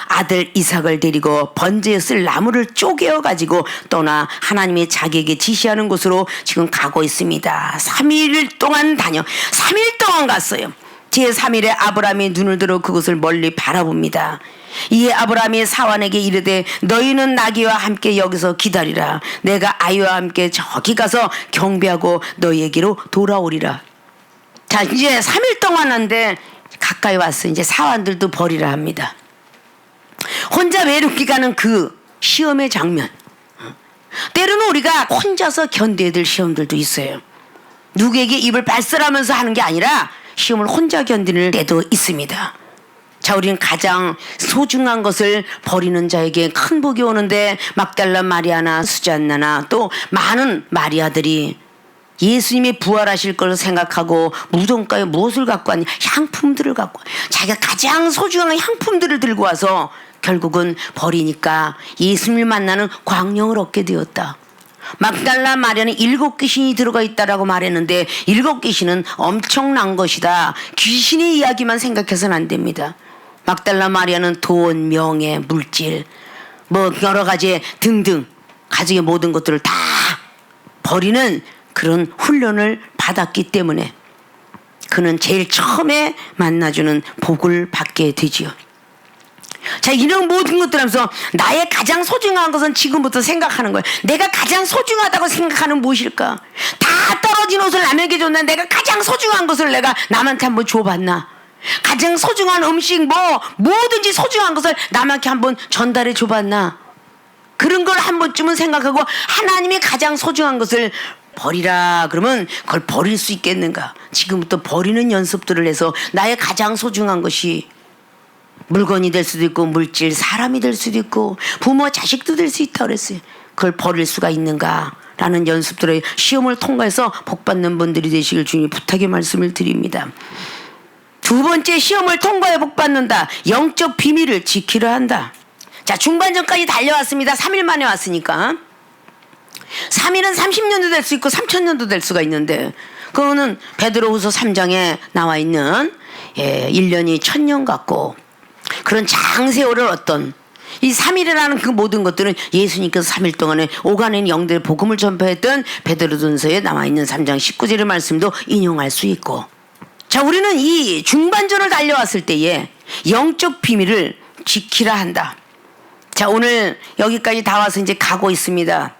아들 이삭을 데리고 번제에 쓸 나무를 쪼개어 가지고 떠나 하나님이 자기에게 지시하는 곳으로 지금 가고 있습니다. 3일 동안 3일 동안 갔어요. 제3일에 아브라함이 눈을 들어 그곳을 멀리 바라봅니다. 이에 아브라함이 사환에게 이르되 너희는 나귀와 함께 여기서 기다리라. 내가 아이와 함께 저기 가서 경배하고 너희에게로 돌아오리라. 자, 이제 3일 동안 한데 가까이 왔어. 이제 사환들도 버리라 합니다. 혼자 외롭게 가는 그 시험의 장면. 때로는 우리가 혼자서 견뎌야 될 시험들도 있어요. 누구에게 입을 발설하면서 하는 게 아니라 시험을 혼자 견디는 때도 있습니다. 자, 우리는 가장 소중한 것을 버리는 자에게 큰 복이 오는데 막달라 마리아나 수잔나나 또 많은 마리아들이 예수님이 부활하실 걸 생각하고 무덤가에 무엇을 갖고 왔냐? 향품들을 갖고 자기가 가장 소중한 향품들을 들고 와서 결국은 버리니까 예수님을 만나는 광명을 얻게 되었다. 막달라 마리아는 7귀신이 들어가 있다라고 말했는데 7귀신은 엄청난 것이다. 귀신의 이야기만 생각해서는 안 됩니다. 막달라 마리아는 돈, 명예, 물질 여러 가지 등등 가족의 모든 것들을 다 버리는 그런 훈련을 받았기 때문에 그는 제일 처음에 만나주는 복을 받게 되지요. 자, 이런 모든 것들 하면서 나의 가장 소중한 것은 지금부터 생각하는 거예요. 내가 가장 소중하다고 생각하는 무엇일까? 다 떨어진 옷을 남에게 줬는데 내가 가장 소중한 것을 내가 남한테 한번 줘봤나? 가장 소중한 음식 뭐든지 소중한 것을 남한테 한번 전달해 줘봤나? 그런 걸 한 번쯤은 생각하고 하나님이 가장 소중한 것을 버리라 그러면 그걸 버릴 수 있겠는가? 지금부터 버리는 연습들을 해서 나의 가장 소중한 것이 물건이 될 수도 있고 물질, 사람이 될 수도 있고 부모, 자식도 될 수 있다고 그랬어요. 그걸 버릴 수가 있는가라는 연습들을 시험을 통과해서 복받는 분들이 되시길 주님이 부탁의 말씀을 드립니다. 두 번째 시험을 통과해 복받는다. 영적 비밀을 지키려 한다. 자, 중반전까지 달려왔습니다. 3일 만에 왔으니까 3일은 30년도 될 수 있고 3000년도 될 수가 있는데 그거는 베드로후서 3장에 나와 있는 1년이 1000년 같고 그런 장세월을 어떤 이 3일이라는 그 모든 것들은 예수님께서 3일 동안에 오가는 영들 복음을 전파했던 베드로전서에 나와있는 3장 19절의 말씀도 인용할 수 있고, 자, 우리는 이 중반전을 달려왔을 때에 영적 비밀을 지키라 한다. 자, 오늘 여기까지 다 와서 이제 가고 있습니다.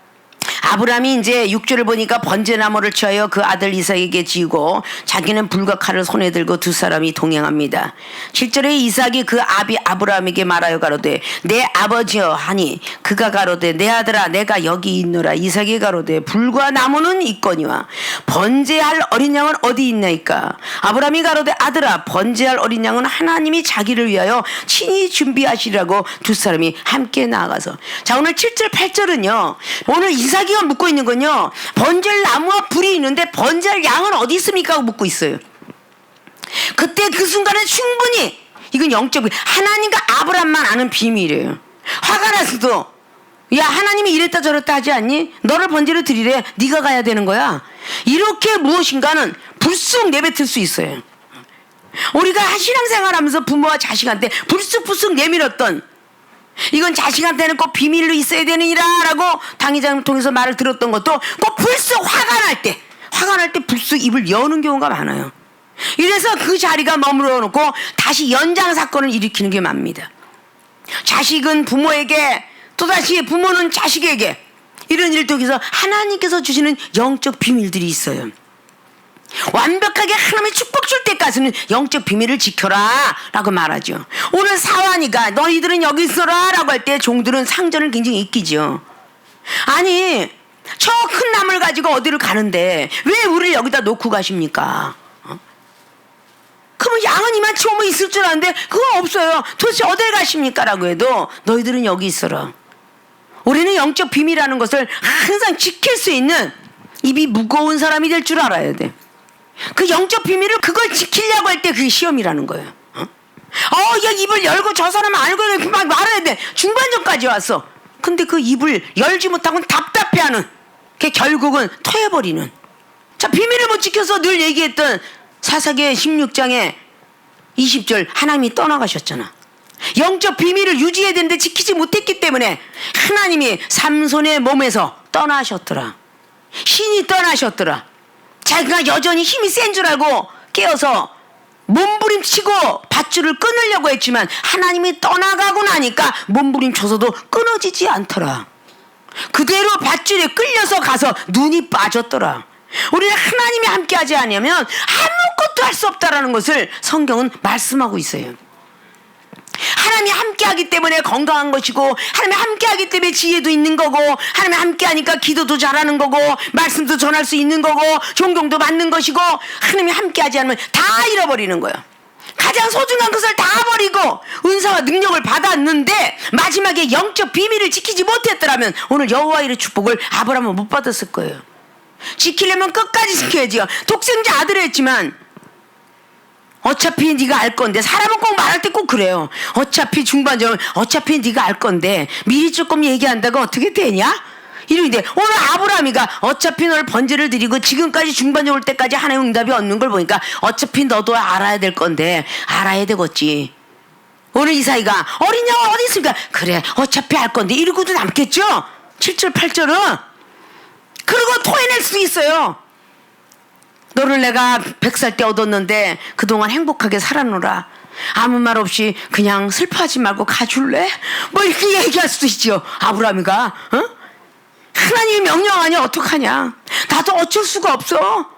아브라함이 이제 6절을 보니까 번제나무를 취하여 그 아들 이삭에게 지고 자기는 불과 칼을 손에 들고 두 사람이 동행합니다. 7절에 이삭이 그 아비 아브라함에게 말하여 가로되 내 아버지여 하니 그가 가로되 내 아들아 내가 여기 있노라. 이삭이 가로되 불과 나무는 있거니와 번제할 어린 양은 어디 있나이까. 아브라함이 가로되 아들아 번제할 어린 양은 하나님이 자기를 위하여 친히 준비하시라고 두 사람이 함께 나아가서, 자, 오늘 7절 8절은요 오늘 이삭이 묻고 있는 건요, 번제할 나무와 불이 있는데 번제할 양은 어디 있습니까 하고 묻고 있어요. 그때 그 순간에 충분히 이건 영적 비밀, 하나님과 아브라함만 아는 비밀이에요. 화가 났어도 야 하나님이 이랬다 저랬다 하지 않니? 너를 번제로 드리래. 네가 가야 되는 거야. 이렇게 무엇인가는 불쑥 내뱉을 수 있어요. 우리가 신앙생활하면서 부모와 자식한테 불쑥 내밀었던, 이건 자식한테는 꼭 비밀로 있어야 되느니라 라고 당회장을 통해서 말을 들었던 것도 꼭 불쑥 화가 날 때 불쑥 입을 여는 경우가 많아요. 이래서 그 자리가 머물러 놓고 다시 연장 사건을 일으키는 게 맙니다. 자식은 부모에게, 또다시 부모는 자식에게, 이런 일을 통해서 하나님께서 주시는 영적 비밀들이 있어요. 완벽하게 하나님의 축복 줄 때까지는 영적 비밀을 지켜라 라고 말하죠. 오늘 사환이가 너희들은 여기 있어라 라고 할 때 종들은 상전을 굉장히 익히죠. 아니 저 큰 나무를 가지고 어디를 가는데 왜 우리를 여기다 놓고 가십니까? 그러면 양은 이만치 오면 있을 줄 아는데 그거 없어요. 도대체 어딜 가십니까? 라고 해도 너희들은 여기 있어라. 우리는 영적 비밀이라는 것을 항상 지킬 수 있는 입이 무거운 사람이 될 줄 알아야 돼. 그 영적 비밀을 그걸 지키려고 할 때 그게 시험이라는 거예요. 야 입을 열고 저 사람 알고 막 말해야 돼. 중반전까지 왔어. 근데 그 입을 열지 못하고는 답답해하는, 그게 결국은 토해버리는. 자, 비밀을 못 지켜서 늘 얘기했던 사사기 16장에 20절 하나님이 떠나가셨잖아. 영적 비밀을 유지해야 되는데 지키지 못했기 때문에 하나님이 삼손의 몸에서 떠나셨더라. 신이 떠나셨더라. 자기가 여전히 힘이 센 줄 알고 깨어서 몸부림치고 밧줄을 끊으려고 했지만 하나님이 떠나가고 나니까 몸부림쳐서도 끊어지지 않더라. 그대로 밧줄에 끌려서 가서 눈이 빠졌더라. 우리는 하나님이 함께하지 않으면 아무것도 할 수 없다라는 것을 성경은 말씀하고 있어요. 하나님이 함께하기 때문에 건강한 것이고, 하나님이 함께하기 때문에 지혜도 있는 거고, 하나님이 함께하니까 기도도 잘하는 거고, 말씀도 전할 수 있는 거고, 존경도 받는 것이고, 하나님이 함께하지 않으면 다 잃어버리는 거예요. 가장 소중한 것을 다 버리고 은사와 능력을 받았는데 마지막에 영적 비밀을 지키지 못했더라면 오늘 여호와 일의 축복을 아브라함은 못 받았을 거예요. 지키려면 끝까지 지켜야지요. 독생자 아들을 했지만 어차피 네가 알 건데, 사람은 꼭 말할 때 꼭 그래요. 어차피 중반전은 어차피 네가 알 건데 미리 조금 얘기한다고 어떻게 되냐? 이러는데 오늘 아브라함이가 어차피 널 번제를 드리고 지금까지 중반전 올 때까지 하나님의 응답이 없는 걸 보니까 어차피 너도 알아야 될 건데 알아야 되겠지. 오늘 이삭이가 어린 양은 어디 있습니까? 그래 어차피 알 건데 이러고도 남겠죠? 7절 8절은 그러고 토해낼 수 있어요. 너를 내가 100살 때 얻었는데 그동안 행복하게 살아노라. 아무 말 없이 그냥 슬퍼하지 말고 가줄래? 뭐 이렇게 얘기할 수도 있죠. 아브라함이가 하나님이 명령하니 어떡하냐. 나도 어쩔 수가 없어.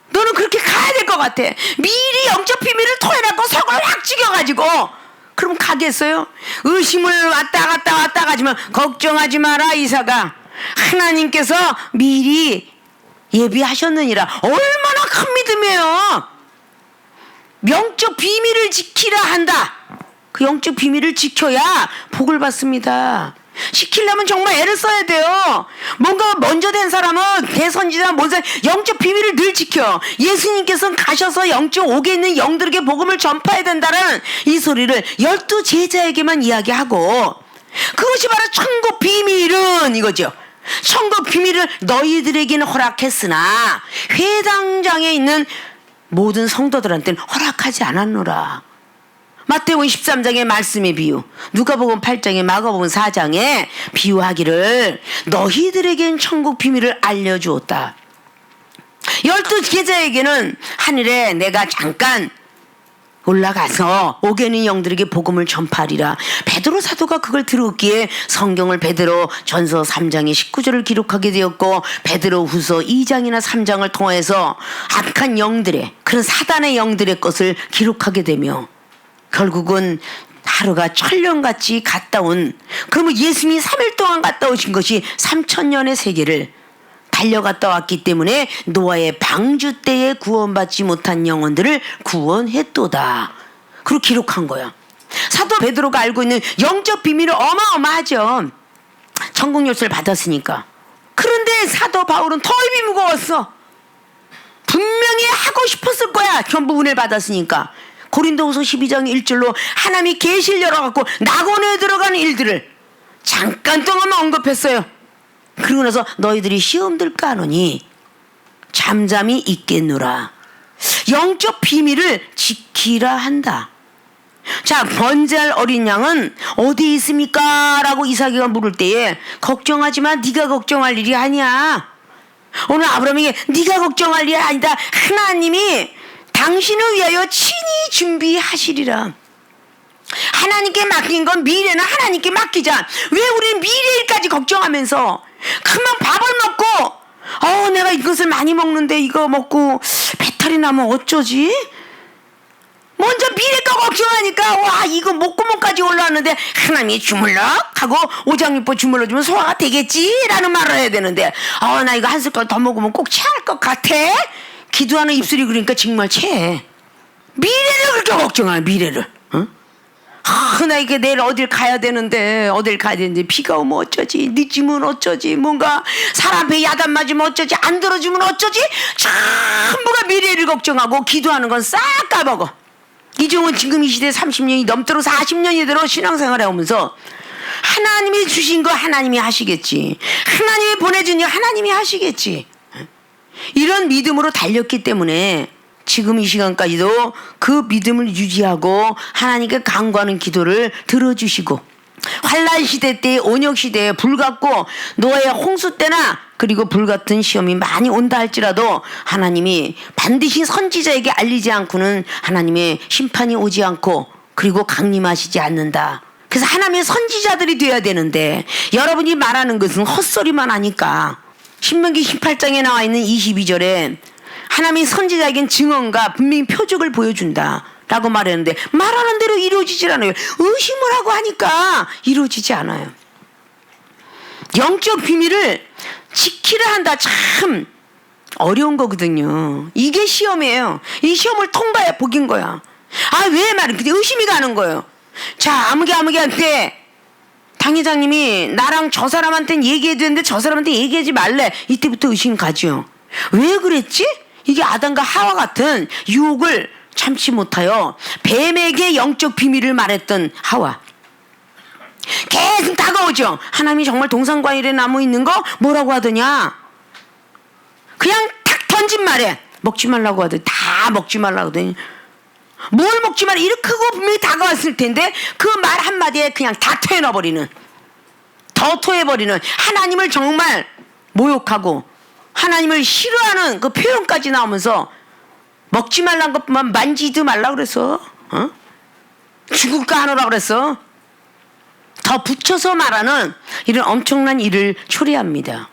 너는 그렇게 가야 될 것 같아. 미리 영적 비밀을 토해놨고 속을 확 죽여가지고 그럼 가겠어요? 의심을 왔다 갔다 가지면 걱정하지 마라 이삭아. 하나님께서 미리 예비하셨느니라. 얼마나 큰 믿음이에요. 영적 비밀을 지키라 한다. 그 영적 비밀을 지켜야 복을 받습니다. 지키려면 정말 애를 써야 돼요. 뭔가 먼저 된 사람은 대선지자 뭔가 영적 비밀을 늘 지켜. 예수님께서는 가셔서 영적 옥에 있는 영들에게 복음을 전파해야 된다는 이 소리를 12 제자에게만 이야기하고, 그것이 바로 천국 비밀은 이거죠. 천국 비밀을 너희들에게는 허락했으나 회당장에 있는 모든 성도들한테는 허락하지 않았노라. 마태복음 13장의 말씀의 비유, 누가복음 8장에 마가복음 4장에 비유하기를 너희들에겐 천국 비밀을 알려주었다. 12제자에게는 하늘에 내가 잠깐 올라가서 오게는 영들에게 복음을 전파하리라. 베드로 사도가 그걸 들었기에 성경을 베드로 전서 3장의 19절을 기록하게 되었고, 베드로 후서 2장이나 3장을 통해서 악한 영들의, 그런 사단의 영들의 것을 기록하게 되며, 결국은 하루가 천년같이 갔다 온, 그러면 예수님이 3일 동안 갔다 오신 것이 3000년의 세계를 달려갔다 왔기 때문에 노아의 방주 때에 구원받지 못한 영혼들을 구원했도다. 그리고 기록한 거야. 사도 베드로가 알고 있는 영적 비밀은 어마어마하죠. 천국 열쇠를 받았으니까. 그런데 사도 바울은 더 힘이 무거웠어. 분명히 하고 싶었을 거야. 전부 은혜를 받았으니까. 고린도후서 12장 1절로 하나님이 계시를 열어갖고 낙원에 들어가는 일들을 잠깐 동안만 언급했어요. 그러고 나서 너희들이 시험 들까 하노니 잠잠히 있겠노라. 영적 비밀을 지키라 한다. 자, 번제할 어린 양은 어디 있습니까? 라고 이삭이가 물을 때에 걱정하지 마. 네가 걱정할 일이 아니야. 오늘 아브라함에게 네가 걱정할 일이 아니다. 하나님이 당신을 위하여 친히 준비하시리라. 하나님께 맡긴 건 미래는 하나님께 맡기자. 왜 우리는 미래 일까지 걱정하면서 그만 밥을 먹고 내가 이것을 많이 먹는데 이거 먹고 배탈이 나면 어쩌지? 먼저 미래 거 걱정하니까 와 이거 목구멍까지 올라왔는데 하나님이 주물럭 하고 오장육부 주물러주면 소화가 되겠지 라는 말을 해야 되는데 나 이거 한 숟갈 더 먹으면 꼭 체할 것 같아. 기도하는 입술이 그러니까 정말 체해. 미래를 그렇게 걱정하는 미래를. 응? 나 이게 내일 어딜 가야 되는데 비가 오면 어쩌지, 늦으면 어쩌지, 뭔가 사람 앞에 야단 맞으면 어쩌지, 안 들어주면 어쩌지, 전부가 미래를 걱정하고 기도하는 건 싹 까먹어. 이종은 지금 이 시대 30년이 넘도록 40년이 들어 신앙생활해 오면서 하나님이 주신 거 하나님이 하시겠지, 하나님이 보내준 일 하나님이 하시겠지, 이런 믿음으로 달렸기 때문에 지금 이 시간까지도 그 믿음을 유지하고 하나님께 간구하는 기도를 들어주시고, 환란 시대 때 온역 시대에 불같고 노아의 홍수 때나 그리고 불같은 시험이 많이 온다 할지라도 하나님이 반드시 선지자에게 알리지 않고는 하나님의 심판이 오지 않고 그리고 강림하시지 않는다. 그래서 하나님의 선지자들이 돼야 되는데 여러분이 말하는 것은 헛소리만 하니까 신명기 18장에 나와 있는 22절에 하나님이 선지자에겐 증언과 분명히 표적을 보여준다 라고 말했는데 말하는 대로 이루어지질 않아요. 의심을 하고 하니까 이루어지지 않아요. 영적 비밀을 지키려 한다. 참 어려운 거거든요. 이게 시험이에요. 이 시험을 통과해 복인 거야. 왜 말은 근데 의심이 가는 거예요. 자, 아무개한테 당 회장님이 나랑 저 사람한테는 얘기해야 되는데 저 사람한테 얘기하지 말래. 이때부터 의심 가죠. 왜 그랬지? 이게 아담과 하와 같은 유혹을 참지 못하여 뱀에게 영적 비밀을 말했던 하와. 계속 다가오죠. 하나님이 정말 동산과일에 나무 있는 거 뭐라고 하더냐? 그냥 탁 던진 말에 먹지 말라고 하더니 다 먹지 말라고 하더니 뭘 먹지 말라 이렇게 크고 분명히 다가왔을 텐데 그 말 한마디에 그냥 다 토해넣어버리는, 더 토해버리는, 하나님을 정말 모욕하고 하나님을 싫어하는 그 표현까지 나오면서 먹지 말란 것만 만지도 말라고 그랬어. 죽을까 하노라고 그랬어. 더 붙여서 말하는 이런 엄청난 일을 초래합니다.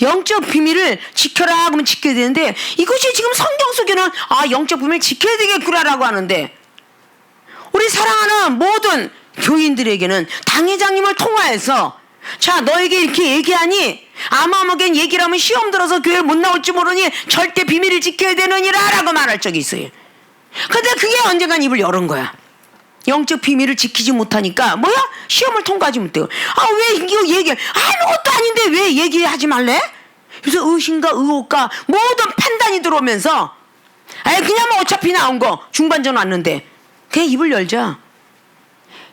영적 비밀을 지켜라 하면 지켜야 되는데 이것이 지금 성경 속에는 영적 비밀을 지켜야 되겠구나라고 하는데 우리 사랑하는 모든 교인들에게는 당회장님을 통하여서 자 너에게 이렇게 얘기하니 아마무겐 얘기를 하면 시험 들어서 교회 못 나올지 모르니 절대 비밀을 지켜야 되느니라 라고 말할 적이 있어요. 근데 그게 언젠간 입을 열은 거야. 영적 비밀을 지키지 못하니까 뭐야? 시험을 통과하지 못해요. 왜 이거 얘기 아무것도 아닌데 왜 얘기하지 말래? 그래서 의심과 의혹과 모든 판단이 들어오면서 그냥 뭐 어차피 나온 거 중반전 왔는데 그냥 입을 열자.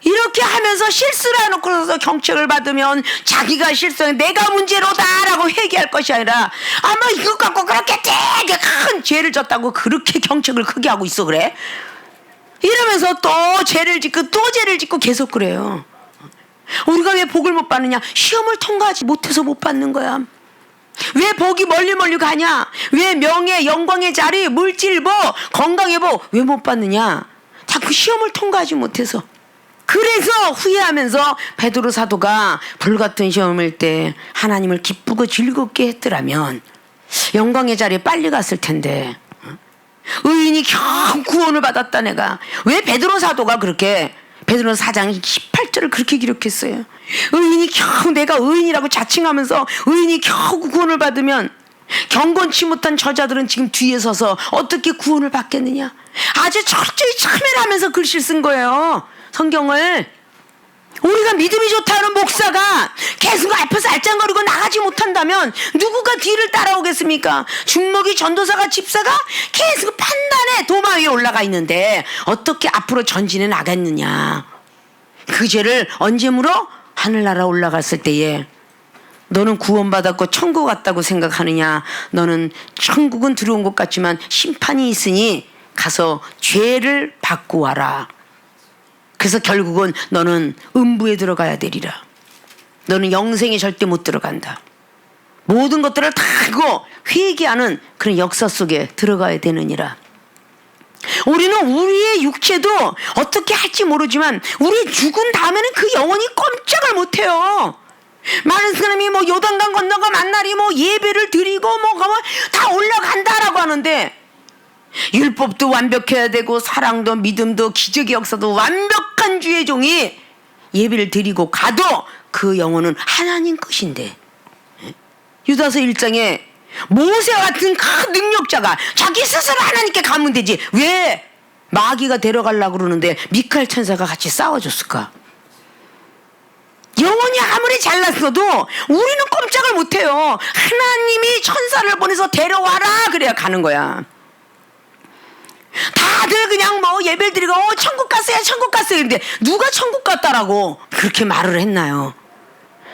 이렇게 하면서 실수를 해놓고서 경책을 받으면 자기가 실수해 내가 문제로다라고 회개할 것이 아니라 뭐 이것 갖고 그렇게 되게 큰 죄를 졌다고 그렇게 경책을 크게 하고 있어 그래? 이러면서 또 죄를 짓고 또 죄를 짓고 계속 그래요. 우리가 왜 복을 못 받느냐? 시험을 통과하지 못해서 못 받는 거야. 왜 복이 멀리 가냐? 왜 명예, 영광의 자리, 물질복, 건강의 복 왜 못 받느냐? 자꾸 시험을 통과하지 못해서. 그래서 후회하면서 베드로 사도가 불같은 시험일 때 하나님을 기쁘고 즐겁게 했더라면 영광의 자리에 빨리 갔을 텐데, 의인이 겨우 구원을 받았다. 내가 왜 베드로 사도가 그렇게 베드로 4장 18절을 그렇게 기록했어요. 의인이 겨우, 내가 의인이라고 자칭하면서 의인이 겨우 구원을 받으면 경건치 못한 저자들은 지금 뒤에 서서 어떻게 구원을 받겠느냐. 아주 철저히 참회하면서 글씨를 쓴 거예요, 성경을. 우리가 믿음이 좋다는 목사가 계속 앞에서 알짱거리고 나가지 못한다면 누구가 뒤를 따라오겠습니까? 중목이, 전도사가, 집사가 계속 판단의 도마 위에 올라가 있는데 어떻게 앞으로 전진해 나겠느냐. 그 죄를 언제 물어? 하늘나라 올라갔을 때에. 너는 구원받았고 천국 갔다고 생각하느냐? 너는 천국은 들어온 것 같지만 심판이 있으니 가서 죄를 받고 와라. 그래서 결국은 너는 음부에 들어가야 되리라. 너는 영생에 절대 못 들어간다. 모든 것들을 다 하고 회개하는 그런 역사 속에 들어가야 되느니라. 우리는 우리의 육체도 어떻게 할지 모르지만 우리 죽은 다음에는 그 영혼이 꼼짝을 못해요. 많은 사람이 뭐 요단강 건너가 만나리 뭐 예배를 드리고 뭐 다 올라간다라고 하는데, 율법도 완벽해야 되고 사랑도 믿음도 기적의 역사도 완벽한 주의 종이 예배를 드리고 가도 그 영혼은 하나님 것인데, 유다서 1장에 모세 같은 큰 능력자가 자기 스스로 하나님께 가면 되지 왜 마귀가 데려가려고 그러는데 미카엘 천사가 같이 싸워줬을까? 영혼이 아무리 잘났어도 우리는 꼼짝을 못해요. 하나님이 천사를 보내서 데려와라 그래야 가는 거야. 다들 그냥 뭐 예배를 드리고 천국 갔어요 천국 갔어요. 근데 누가 천국 갔다라고 그렇게 말을 했나요?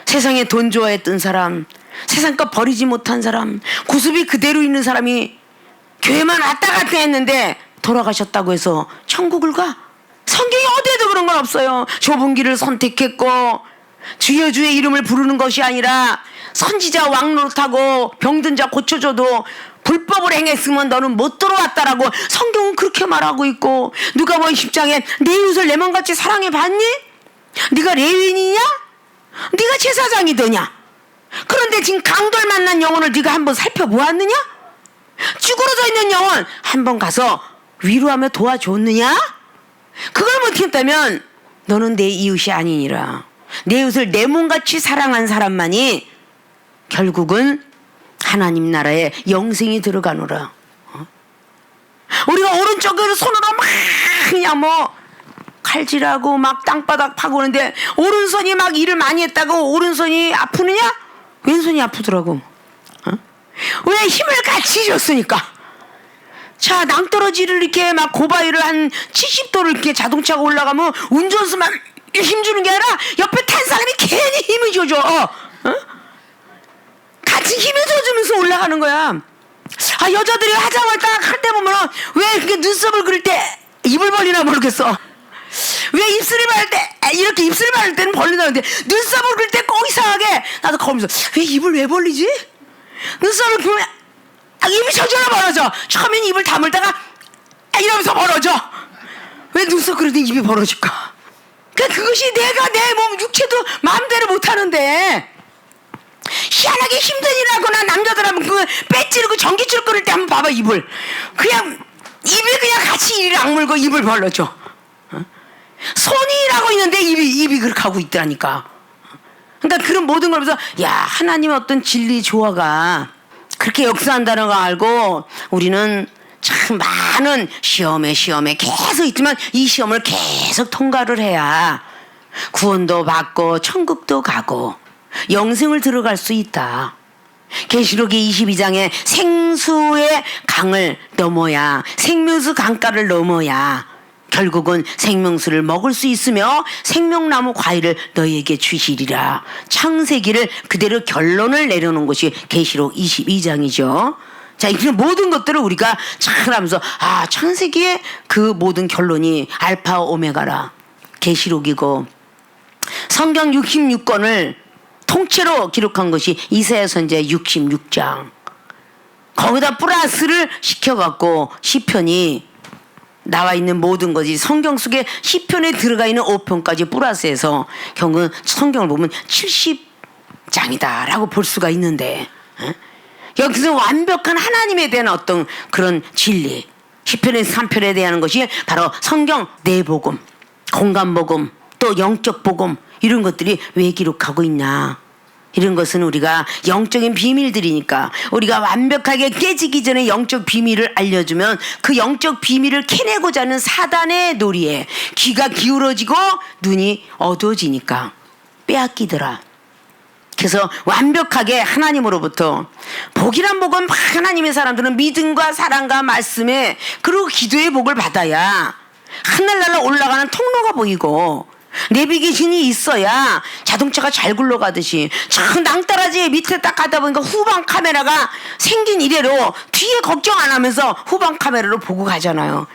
세상에 돈 좋아했던 사람, 세상껏 버리지 못한 사람, 구습이 그대로 있는 사람이 교회만 왔다 갔다 했는데 돌아가셨다고 해서 천국을 가? 성경에 어디에도 그런 건 없어요. 좁은 길을 선택했고 주여 주의 이름을 부르는 것이 아니라 선지자 왕노릇하고 병든 자 고쳐줘도 불법을 행했으면 너는 못 들어왔다라고 성경은 그렇게 말하고 있고, 누가복음 10장에 내 이웃을 내 몸같이 사랑해 봤니? 네가 레위인이냐? 네가 제사장이더냐? 그런데 지금 강도를 만난 영혼을 네가 한번 살펴보았느냐? 쭈그러져 있는 영혼 한번 가서 위로하며 도와줬느냐? 그걸 못했다면 너는 내 이웃이 아니니라. 내 이웃을 내 몸같이 사랑한 사람만이 결국은 하나님 나라에 영생이 들어가노라. 우리가 오른쪽으로 손으로 막 그냥 뭐 칼질하고 막 땅바닥 파고 오는데 오른손이 막 일을 많이 했다고 오른손이 아프느냐? 왼손이 아프더라고. 왜? 힘을 같이 줬으니까. 자, 낭떠러지를 이렇게 막 고바위를 한 70도를 이렇게 자동차가 올라가면 운전수만 힘주는 게 아니라 옆에 탄 사람이 괜히 힘을 줘줘. 같이 힘을 줘주면서 올라가는 거야. 아, 여자들이 화장을 딱 할 때 보면 왜 이렇게 눈썹을 그릴 때 입을 벌리나 모르겠어. 왜 입술을 바를 때 이렇게 입술을 바를 때는 벌린다는데 눈썹을 그릴 때 꼭 이상하게 나도 거기서 왜 입을 왜 벌리지? 눈썹을 그리면 입이 저절로 벌어져. 처음엔 입을 다물다가 이러면서 벌어져. 왜 눈썹 그릴 때 입이 벌어질까? 그러니까 그것이 내가 내 몸 육체도 마음대로 못하는데, 희한하게 힘든 일하거나 남자들 하면 그 빼찌르고 전기줄 끓일 때 한번 봐봐. 입을 그냥 입을 그냥 같이 이를 악물고 입을 벌러줘. 손이 일하고 있는데 입이 그렇게 하고 있더라니까. 그러니까 그런 모든 걸 보면서 야, 하나님의 어떤 진리 조화가 그렇게 역사한다는 거 알고 우리는 참 많은 시험에 계속 있지만 이 시험을 계속 통과를 해야 구원도 받고 천국도 가고 영생을 들어갈 수 있다. 계시록의 22장에 생수의 강을 넘어야, 생명수 강가를 넘어야 결국은 생명수를 먹을 수 있으며 생명나무 과일을 너희에게 주시리라. 창세기를 그대로 결론을 내려놓은 것이 계시록 22장이죠. 자, 이런 모든 것들을 우리가 잘 하면서 창세기의 그 모든 결론이 알파 오메가라. 계시록이고 성경 66권을 통째로 기록한 것이 이사야 선지자 66장. 거기다 플러스를 시켜갖고 시편이 나와 있는 모든 것이 성경 속에 시편에 들어가 있는 5편까지 플러스해서 결국은 성경을 보면 70장이다라고 볼 수가 있는데, 여기서 완벽한 하나님에 대한 어떤 그런 진리, 시편의 3편에 대한 것이 바로 성경 내복음, 공간복음, 또 영적 복음, 이런 것들이 왜 기록하고 있냐. 이런 것은 우리가 영적인 비밀들이니까 우리가 완벽하게 깨지기 전에 영적 비밀을 알려주면 그 영적 비밀을 캐내고자 하는 사단의 놀이에 귀가 기울어지고 눈이 어두워지니까 빼앗기더라. 그래서 완벽하게 하나님으로부터 복이란 복은 하나님의 사람들은 믿음과 사랑과 말씀에 그리고 기도의 복을 받아야 하늘나라 올라가는 통로가 보이고 내비게이션이 있어야 자동차가 잘 굴러가듯이 참 낭떠러지 밑에 딱 가다 보니까 후방 카메라가 생긴 이래로 뒤에 걱정 안 하면서 후방 카메라로 보고 가잖아요.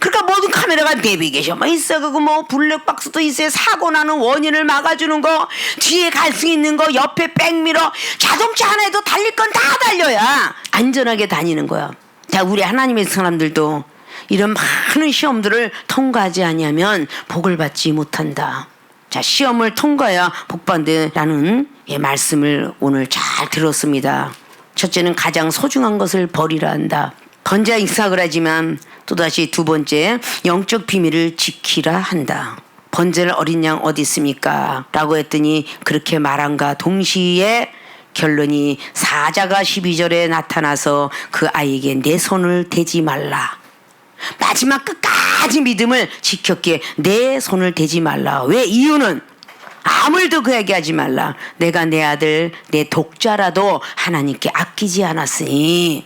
그러니까 모든 카메라가 내비게이션만 있어. 그거 뭐 블랙박스도 있어요. 사고 나는 원인을 막아주는 거, 뒤에 갈 수 있는 거, 옆에 백미러, 자동차 하나에도 달릴 건 다 달려야 안전하게 다니는 거야. 자, 우리 하나님의 사람들도 이런 많은 시험들을 통과하지 아니하면 복을 받지 못한다. 자, 시험을 통과해야 복받는다는 말씀을 오늘 잘 들었습니다. 첫째는 가장 소중한 것을 버리라 한다. 번자 이삭을 하지만 또다시 두 번째 영적 비밀을 지키라 한다. 번제를 어린 양 어디 있습니까? 라고 했더니 그렇게 말한가 동시에 결론이 사자가 12절에 나타나서 그 아이에게 내 손을 대지 말라. 마지막 끝까지 믿음을 지켰기에 내 손을 대지 말라. 왜? 이유는 아무래도 그에게 하지 말라. 내가 내 아들 내 독자라도 하나님께 아끼지 않았으니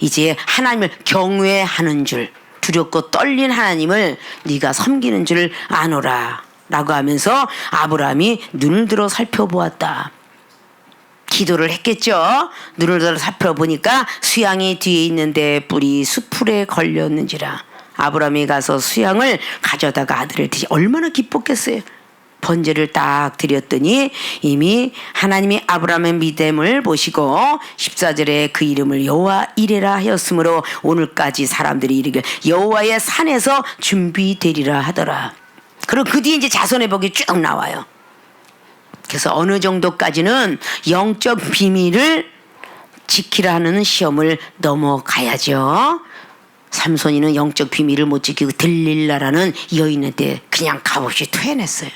이제 하나님을 경외하는 줄, 두렵고 떨린 하나님을 네가 섬기는 줄 아노라 라고 하면서 아브라함이 눈을 들어 살펴보았다. 기도를 했겠죠. 눈을 들어 살펴보니까 수양이 뒤에 있는데 뿔이 수풀에 걸렸는지라. 아브라함이 가서 수양을 가져다가 아들을 드시. 얼마나 기뻤겠어요. 번제를 딱 드렸더니 이미 하나님이 아브라함의 믿음을 보시고 14절에 그 이름을 여호와 이레라 하였으므로 오늘까지 사람들이 이르길 여호와의 산에서 준비되리라 하더라. 그리고 그 뒤에 이제 자손의 복이 쭉 나와요. 그래서 어느 정도까지는 영적 비밀을 지키라는 시험을 넘어가야죠. 삼손이는 영적 비밀을 못 지키고 들릴라라는 여인한테 그냥 값없이 토해냈어요.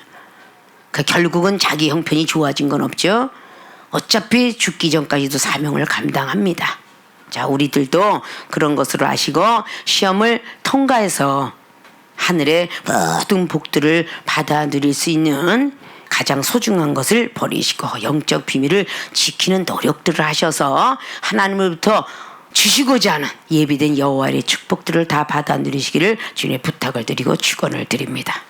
결국은 자기 형편이 좋아진 건 없죠. 어차피 죽기 전까지도 사명을 감당합니다. 자, 우리들도 그런 것으로 아시고 시험을 통과해서 하늘의 모든 복들을 받아 누릴 수 있는 가장 소중한 것을 버리시고 영적 비밀을 지키는 노력들을 하셔서 하나님으로부터 주시고자 하는 예비된 여호와의 축복들을 다 받아 누리시기를 주님의 부탁을 드리고 축원을 드립니다.